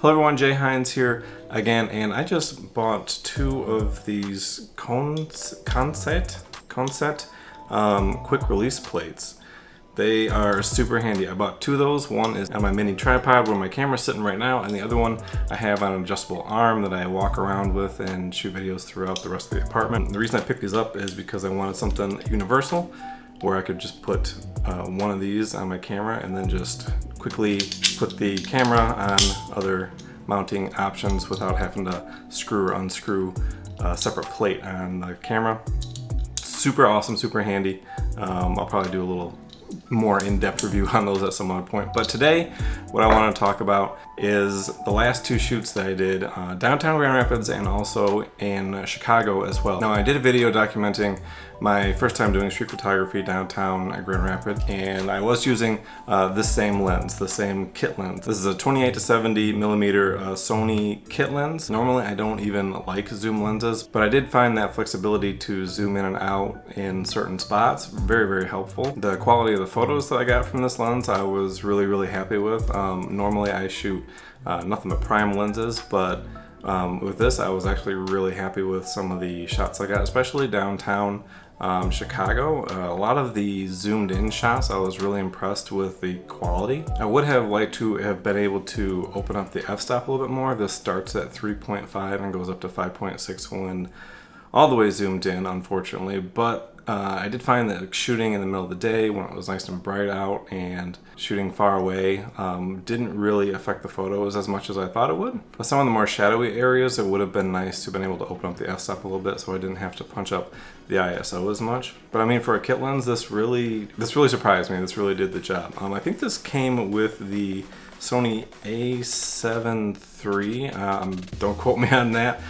Hello everyone, Jay Hines here again, and I just bought two of these Conset quick release plates. They are super handy. I bought two of those. One is on my mini tripod where my camera's sitting right now, and the other one I have on an adjustable arm that I walk around with and shoot videos throughout the rest of the apartment. The reason I picked these up is because I wanted something universal where I could just put one of these on my camera and then just quickly put the camera on other mounting options without having to screw or unscrew a separate plate on the camera. Super awesome, super handy. I'll probably do a little more in-depth review on those at some other point. But today, what I want to talk about is the last two shoots that I did downtown Grand Rapids and also in Chicago as well. Now, I did a video documenting my first time doing street photography downtown at Grand Rapids, and I was using this same lens, the same kit lens. This is a 28 to 70 millimeter Sony kit lens. Normally, I don't even like zoom lenses, but I did find that flexibility to zoom in and out in certain spots very, very helpful. The quality of the photos that I got from this lens, I was really, really happy with. Normally, I shoot nothing but prime lenses, but with this, I was actually really happy with some of the shots I got, especially downtown Chicago. A lot of the zoomed in shots, I was really impressed with the quality. I would have liked to have been able to open up the f-stop a little bit more. This starts at 3.5 and goes up to 5.6 when all the way zoomed in, unfortunately, but I did find that shooting in the middle of the day when it was nice and bright out and shooting far away didn't really affect the photos as much as I thought it would. But some of the more shadowy areas, it would have been nice to have been able to open up the f-stop a little bit so I didn't have to punch up the ISO as much. But I mean, for a kit lens, this really surprised me. This really did the job. I think this came with the Sony A7 III. Don't quote me on that.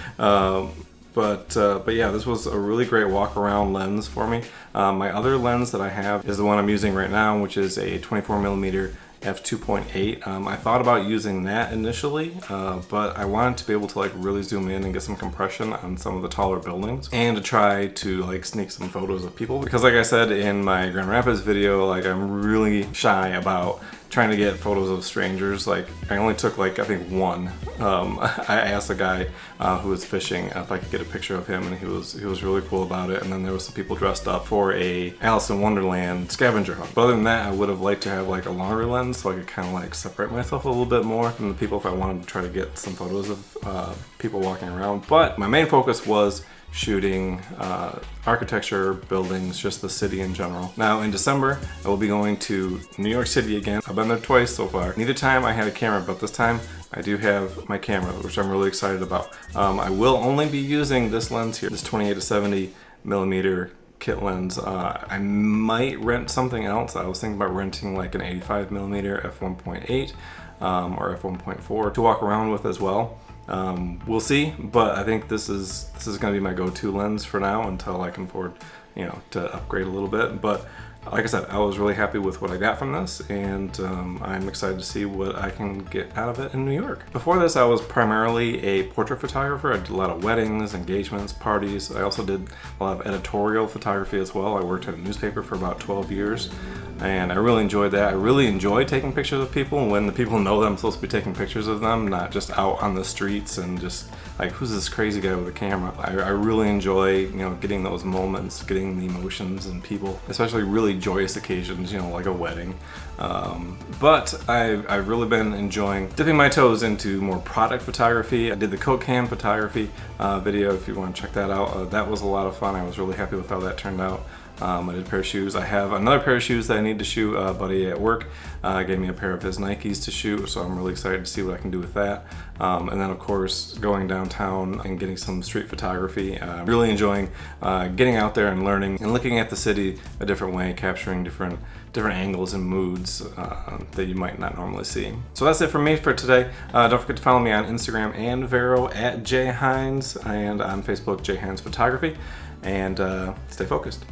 But yeah, this was a really great walk around lens for me. My other lens that I have is the one I'm using right now, which is a 24 millimeter f2.8. I thought about using that initially, but I wanted to be able to like really zoom in and get some compression on some of the taller buildings and to try to like sneak some photos of people, because like I said in my Grand Rapids video, like I'm really shy about trying to get photos of strangers. Like I only took like I think one. I asked a guy who was fishing if I could get a picture of him, and he was really cool about it. And then there was some people dressed up for a Alice in Wonderland scavenger hunt. But other than that, I would have liked to have like a longer lens so I could kind of like separate myself a little bit more from the people if I wanted to try to get some photos of people walking around. But my main focus was shooting architecture, buildings, just the city in general. Now in December, I will be going to New York City again. I've been there twice so far. Neither time I had a camera, but this time I do have my camera, which I'm really excited about. I will only be using this lens here, this 28 to 70 millimeter kit lens. I might rent something else. I was thinking about renting like an 85 millimeter f1.8 or f1.4 to walk around with as well. We'll see, but I think this is going to be my go-to lens for now until I can afford, to upgrade a little bit. But like I said, I was really happy with what I got from this, and I'm excited to see what I can get out of it in New York. Before this, I was primarily a portrait photographer. I did a lot of weddings, engagements, parties. I also did a lot of editorial photography as well. I worked at a newspaper for about 12 years. And I really enjoyed that. I really enjoy taking pictures of people when the people know that I'm supposed to be taking pictures of them, not just out on the streets and just like, who's this crazy guy with a camera? I really enjoy, getting those moments, getting the emotions in people, especially really joyous occasions, like a wedding. But I've really been enjoying dipping my toes into more product photography. I did the Coke can photography video, if you want to check that out. That was a lot of fun. I was really happy with how that turned out. I did a pair of shoes. I have another pair of shoes that I need to shoot. A buddy at work gave me a pair of his Nikes to shoot, so I'm really excited to see what I can do with that. And then of course, going downtown and getting some street photography. Really enjoying getting out there and learning and looking at the city a different way, capturing different angles and moods that you might not normally see. So that's it for me for today. Don't forget to follow me on Instagram and Vero at Jay Hines, and on Facebook, Jay Hines Photography, and stay focused.